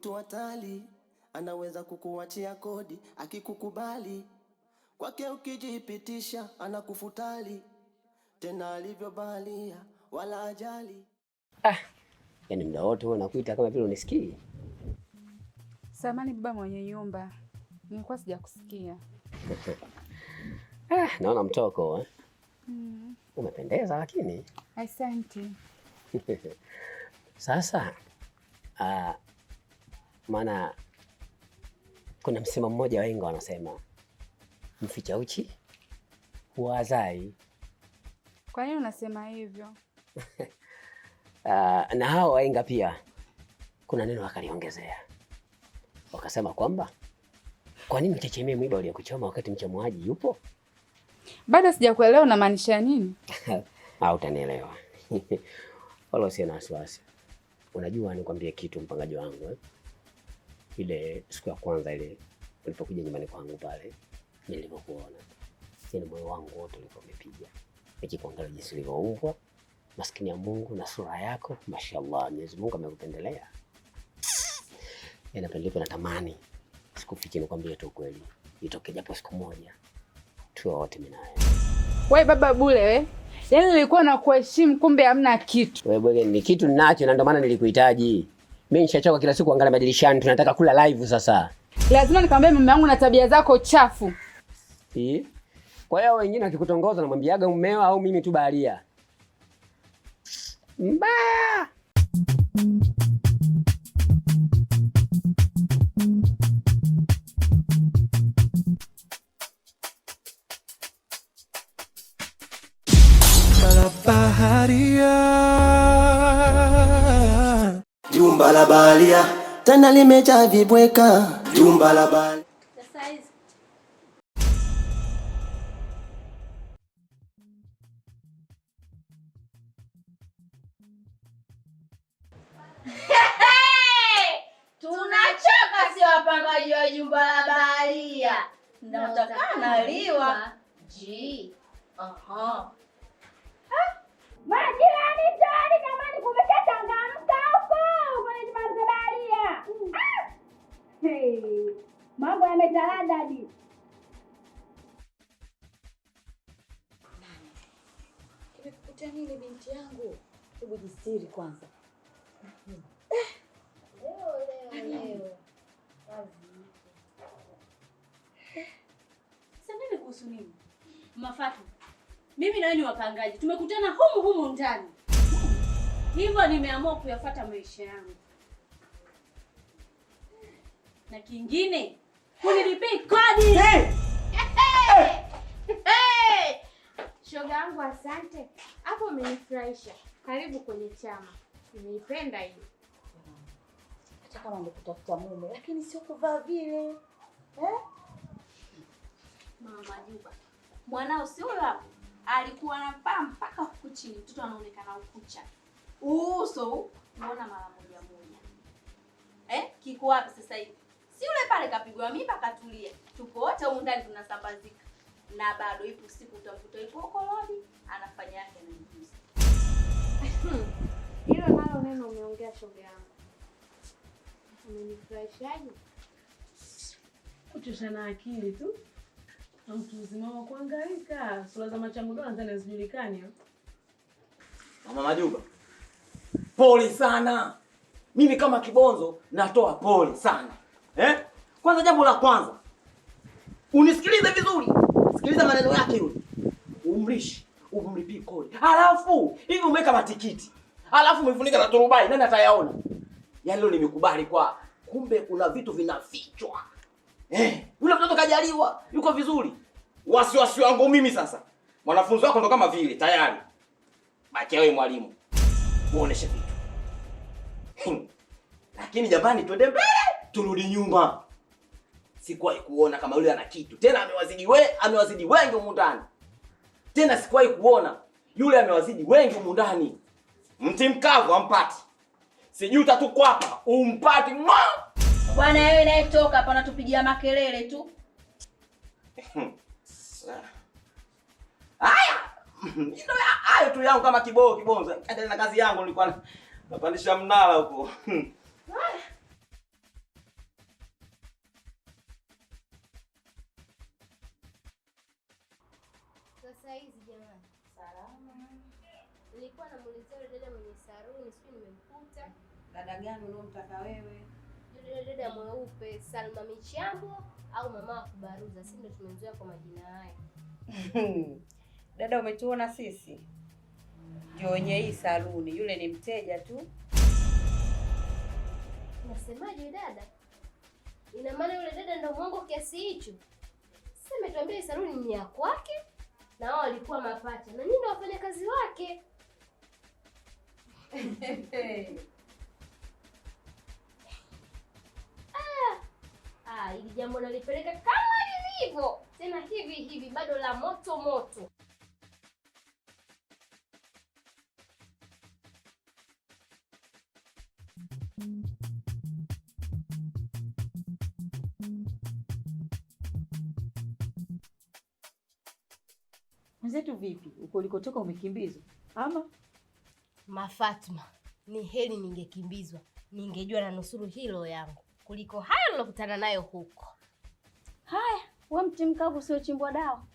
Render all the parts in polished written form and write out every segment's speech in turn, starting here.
mtu hatari, anaweza kukuachia kodi akikukubali. Kwake ukijipitisha anakufutali, tena alivyobalia wala ajali. Yaani muda wote wewe unakuita kama vile unisikii. Samani baba mwenye nyumba, nilikuwa sijakusikia. Naona mtoko Umependeza lakini. Asante. Sasa maana kuna msemo mmoja wahenga wanasema mficha uchi huazai. Kwa nini unasema hivyo? Na hao wahenga pia kuna neno wakaliongezea, wakasema kwamba kwa nini uchechemee mwiba uliokuchoma wakati mchomoaji yupo? Bado sijakuelewa unamaanisha nini? Utanielewa. Wala usiwe na wasiwasi. Unajua nikwambie kitu mpangaji wangu Ile siku ya kwanza ile ulipokuja nyumbani kwangu pale, nilipokuona, sina moyo wangu wote ulikuwa umepiga. Nikikuangalia jinsi ulivyoumbwa, maskini ya Mungu, na sura yako, mashallah, Mwenyezi Mungu amekupendelea. Ninapendeka, natamani sikufiche nikwambie tu kweli. Itoke japo siku moja tuwe wote mimi naye. Wewe baba bure wewe. Yaani nilikuwa nakuheshimu kumbe hamna kitu. Wewe bwana, ni kitu ninacho na ndio maana nilikuhitaji. Mimi nishachoka kila siku kuangalia madirishani, tunataka kula live sasa. Lazima nikamwambie mume wangu na tabia zako chafu. Kwa hiyo wengine wakikutongoza namwambiaga mmeo au mimi tu baharia? Mbaya. Baharia, jumba la baharia tena limejaa vibweka. Jumba la baharia. Tunachoka si wapangaji wa jumba la baharia. Tunataka liwa. Majirani tayari jamani, kumeshachangamka huko kwenye jumba la baharia. Mambo yametaradadi. Kimekukuta nini binti yangu? Hebu jisiri kwanza. Leo. Sasa nini kuhusu nini? Mafatu. Mimi na wewe ni wapangaji. Tumekutana humu ndani. Hivyo nimeamua kuyafuata maisha yangu. Na kingine, kunilipei kodi. Shoga yangu asante. Hapo umenifurahisha. Karibu kwenye chama. Nimeipenda hiyo. Hata kama nikutafuta mume, lakini sio kuvaa vile. Mama Juba. Mwanao sio hapo. Alikuwa anapaa mpaka huku chini. Mtoto anaonekana ukucha. Uso unaona mara moja. Kiko wapi sasa hivi? Si yule pale kapigwa mimba katulia. Tuko wote huko ndani tunasambazika. Na bado ipo siku utakuta ipo koloni anafanya yake na mjuzi. Hilo nalo neno umeongea shoga yangu. Umenifurahishaje? Kuchoshana akili tu. Na mtu mzima wa kuhangaika. Sura za machangudo nadhani hazijulikani. Mama Majuba, pole sana. Mimi kama kibonzo natoa pole sana. Kwanza jambo la kwanza, unisikilize vizuri. Sikiliza maneno yake yule. Umlishi, umlipi kodi. Alafu hivi umeweka matikiti. Alafu umefunika na turubai, nani atayaona? Yaani leo nimekubali kwa kumbe kuna vitu vinafichwa. Yule mtoto kajaliwa, yuko vizuri. Wasiwasi wangu mimi sasa. Mwanafunzi wako ndo kama vile tayari. Baki wewe mwalimu. Uoneshe vitu. Lakini jamani twende mbele, turudi nyuma. Sikuwahi kuona kama yule ana kitu. Tena amewazidi wengi humu ndani. Tena sikuwahi kuona yule amewazidi wengi humu ndani. Mti mkavu ampati. Sijui utatukwa hapa, umpati mwa. Bwana wewe naye toka hapa unatupigia makelele tu. Ndio hayo tu yangu kama kibonzo. Endelea na kazi yangu, nilikuwa napandisha mnara huko. nilikuwa namuulizia yule dada mwenye saluni, sio nimemkuta. Dada gani unomtaka wewe? Yule dada mweupe, Salma Michambo au mama wa kubaruza, sisi ndio tumezoea kwa majina haya. Dada umetuona sisi? Ndio wenye hii saluni, yule ni mteja tu. Unasemaje dada? Ina maana yule dada ndio mwongo kiasi hicho? Sasa umetuambia saluni ni ya kwake na wao walikuwa mapacha. Na nini ndio wafanya kazi wake? Ili jambo nalipeleka kama lilivyo. Tena hivi hivi bado la moto moto. Mzetu vipi? Uko ulikotoka umekimbizwa? Ama Mafatma, ni heri ningekimbizwa. Ningejua na nusuru hilo yangu kuliko hayo nilokutana nayo huko. Haya, wewe mti mkavu sio chimbwa dawa.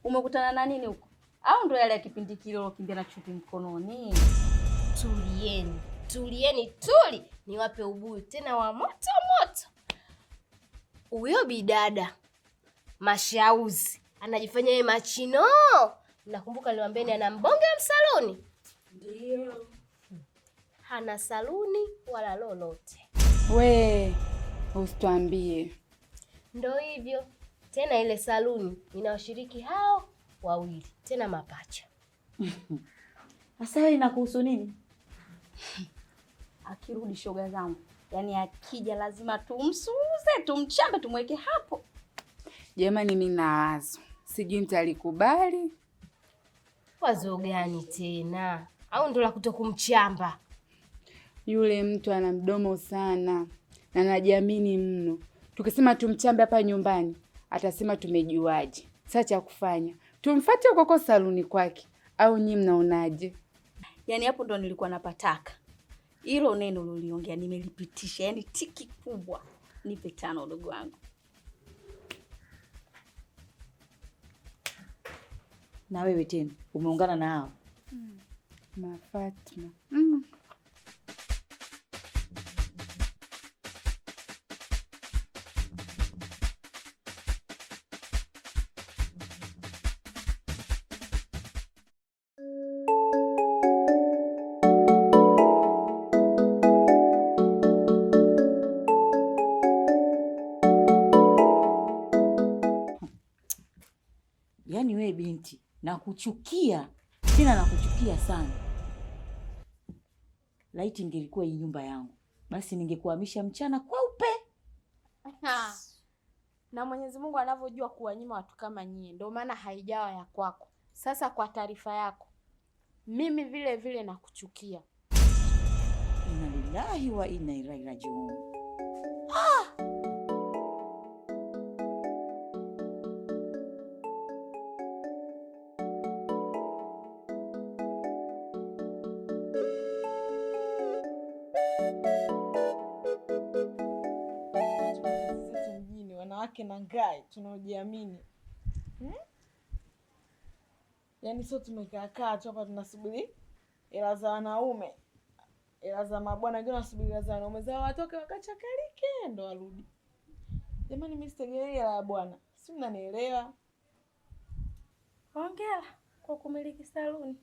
Umekutana na nini huko? Au ndo yale ya kipindi kile ulokimbia na chupi mkononi? Tulieni, tulieni tuli. Niwape ubuyu tena wa moto moto. Huyo bidada Mashauzi anajifanya yeye machino. Nakumbuka niliwaambieni ana mbonge wa msaloni. ndio. Hana saluni wala lolote. We, usituambie. Ndio hivyo. Tena ile saluni ina washiriki hao wawili, tena mapacha. Sasa wewe inakuhusu nini? Akirudi shoga zangu, yaani akija lazima tumsuuze, tumchambe, tumweke hapo. Jamani, mimi na wazo. Sijui mtalikubali. Wazo gani tena? Au ndo la kutokumchamba? Yule mtu ana mdomo sana na anajiamini mno. Tukisema tumchambe hapa nyumbani, atasema tumejuaje. Sasa cha kufanya, tumfuate huko saluni kwake, au nyinyi mnaonaje? Yaani hapo ndo nilikuwa napataka. Hilo neno uliongea nimelipitisha, yaani tiki kubwa. Nipe 5 ndugu wangu. Na wewe tena umeungana na hao? Mafatma. Yaani wewe binti, nakuchukia. Tena nakuchukia sana. Laiti ingelikuwa hii nyumba yangu, basi ningekuhamisha mchana kweupe. Na Mwenyezi Mungu anavyojua kuwanyima watu kama nyie, ndio maana haijawa ya kwako. Sasa kwa taarifa yako, mimi vile vile nakuchukia. Inna lillahi wa inna ilaihi rajiun. Mjini wanawake na ngai tunaojiamini. Yaani sio tumekaa tu hapa tunasubiri hela za wanaume. Hela za mabwana wengine wanasubiri hela za wanaume zao watoke wakachakalike ndo warudi. Jamani mimi sitegemei hela ya bwana. Si mnanielewa? Hongera kwa kumiliki saluni.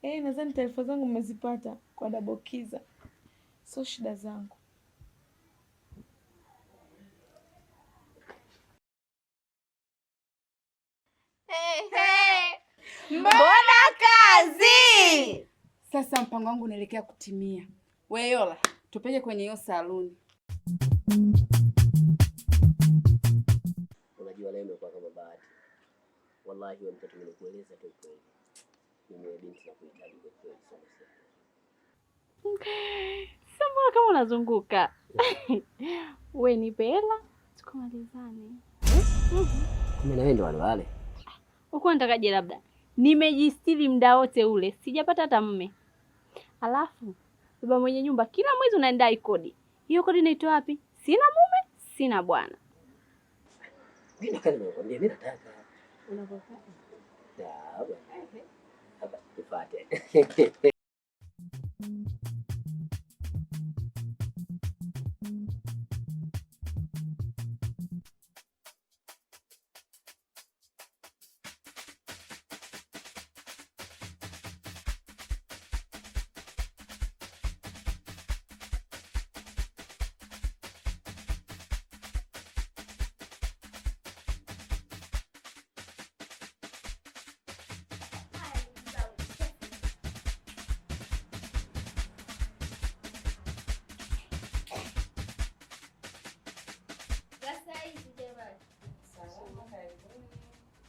Nadhani taarifa zangu mmezipata kwa Dabokiza. Sio shida zangu. Mbona kazi? Sasa mpango wangu unaelekea kutimia. Wewe Yola, tupeke kwenye hiyo saluni. Unajua leo imekuwa kama bahati. Wallahi wewe mtoto nimekueleza tu kweli. Mimi binti na kuhitaji kwa kweli sana. Sasa kama unazunguka. Wewe nipe hela tukamalizane. Kumbe na wewe ndo wale. Uko unatakaje labda? Nimejistiri muda wote ule, sijapata hata mume. Alafu baba mwenye nyumba kila mwezi unaendai kodi. Hiyo kodi inaitwa wapi? Sina mume, sina bwana. Mimi nataka nikwambie, mimi nataka. Unapotaka. Haba. nifuate.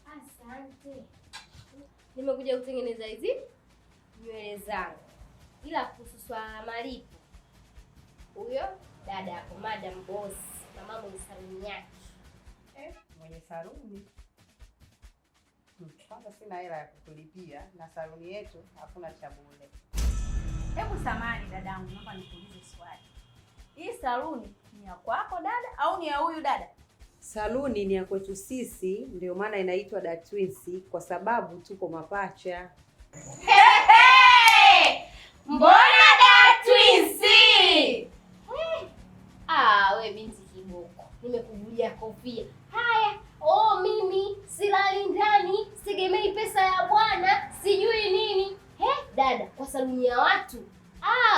Asante. Nimekuja kutengeneza hizi nywele zangu. Ila kuhusu swala la malipo, huyo dada hapo, Madam Boss, mama mwenye saluni yake. Mwenye saluni? Kwanza sina hela ya kukulipia na saluni yetu hakuna cha bure. Hebu samani dadangu, naomba nikuulize swali. Hii saluni ni ya kwako dada au ni ya huyu dada? Saluni ni ya kwetu sisi, ndio maana inaitwa Da Twins kwa sababu tuko mapacha. Mbona Da Twins? We binti kiboko, nimekujulia kofia. Haya, mimi silali ndani, sitegemei pesa ya bwana, sijui nini. Dada, kwa saluni ya watu.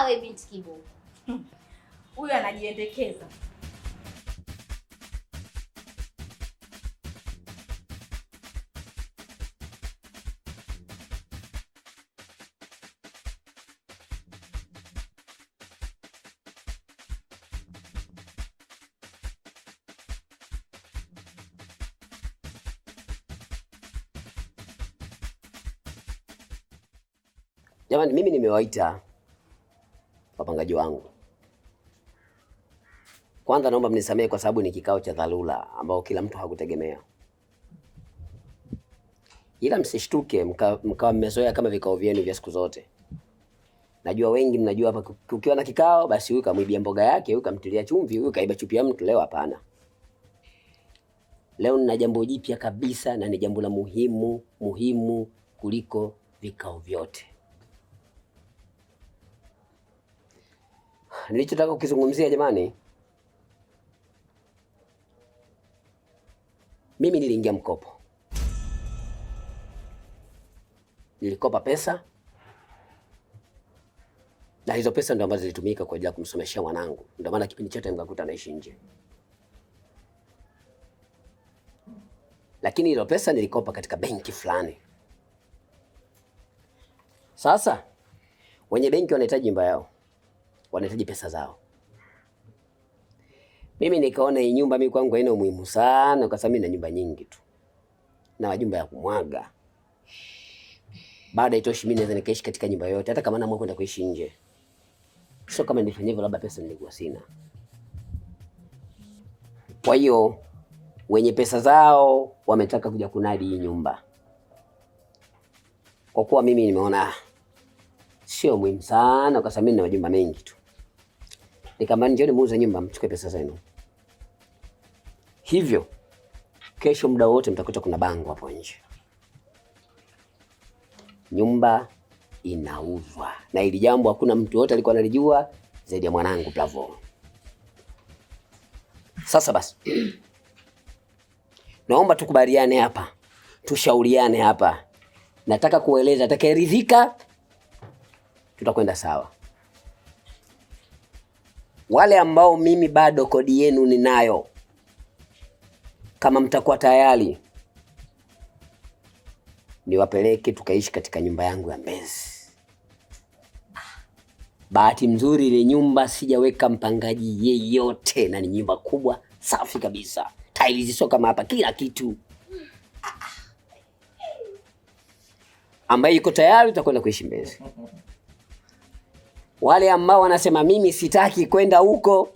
We binti kiboko. Huyu anajiendekeza. Jamani, mimi nimewaita wapangaji wangu. Kwanza naomba mnisamehe kwa sababu ni kikao cha dharura ambao kila mtu hakutegemea. Ila msishtuke mkawa mmezoea kama vikao vyenu vya siku zote. Najua wengi mnajua hapa kukiwa na kikao basi huyu kamwibia mboga yake, huyu kamtilia chumvi, huyu kaiba chupi ya mtu. Leo hapana. Leo nina jambo jipya kabisa na ni jambo la muhimu kuliko vikao vyote. Nilichotaka kukizungumzia jamani, mimi niliingia mkopo. Nilikopa pesa na hizo pesa ndio ambazo zilitumika kwa ajili ya kumsomeshia mwanangu. Ndio maana kipindi chote mkakuta anaishi nje. Lakini hizo pesa nilikopa katika benki fulani. Sasa wenye benki wanahitaji nyumba yao. Wanahitaji pesa zao. Mimi nikaona hii nyumba mimi kwangu haina umuhimu sana kwa sababu mimi na nyumba nyingi tu. Na majumba ya kumwaga. Baada itoshi mimi naweza nikaishi katika nyumba yote hata kama naamua kwenda kuishi nje. Sio kama nilifanya hivyo labda pesa nilikuwa sina. Kwa hiyo wenye pesa zao wametaka kuja kunadi hii nyumba. Kwa kuwa mimi nimeona sio muhimu sana kwa sababu mimi na majumba mengi tu. Nikamwambia njoni muuze nyumba mchukue pesa zenu. Hivyo kesho muda wote mtakuta kuna bango hapo nje. Nyumba inauzwa. Na hili jambo hakuna mtu yote alikuwa analijua zaidi ya mwanangu Plavo. Sasa basi. Naomba tukubaliane hapa. Tushauriane hapa. Nataka kueleza atakayeridhika tutakwenda sawa. Wale ambao mimi bado kodi yenu ninayo, kama mtakuwa tayari niwapeleke tukaishi katika nyumba yangu ya Mbezi. Bahati mzuri ile nyumba sijaweka mpangaji yeyote na ni nyumba kubwa safi kabisa. Tiles sio kama hapa, kila kitu. Ambaye yuko tayari tutakwenda kuishi Mbezi. Wale ambao wanasema mimi sitaki kwenda huko,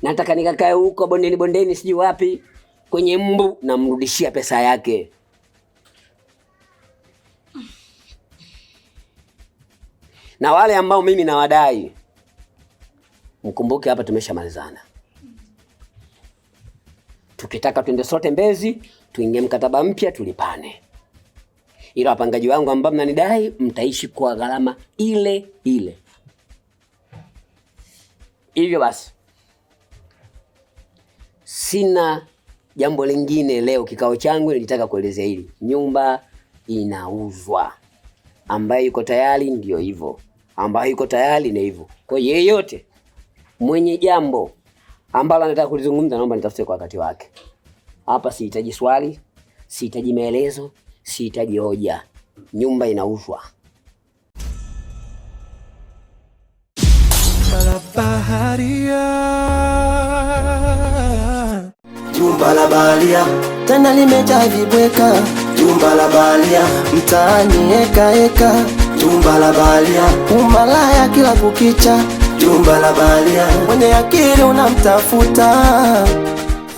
nataka nikakae huko bondeni sijui wapi kwenye mbu, na mrudishia pesa yake. Na wale ambao mimi nawadai, mkumbuke hapa tumeshamalizana. Tukitaka twende sote Mbezi, tuingie mkataba mpya tulipane. ila wapangaji wangu ambao mnanidai mtaishi kwa gharama ile ile. Hivyo basi sina jambo lingine leo. Kikao changu nilitaka kuelezea hili. Nyumba inauzwa. Ambaye yuko tayari ndio hivyo, ambaye yuko tayari ni hivyo. Kwa yeyote mwenye jambo ambalo anataka kulizungumza, naomba nitafute kwa wakati wake. Hapa sihitaji swali, sihitaji maelezo, sihitaji hoja. Nyumba inauzwa. Jumba la baharia tena limejaa vibweka. Jumba la baharia mtaani eka. Jumba la baharia umalaya kila kukicha. Jumba la baharia mwenye akili unamtafuta.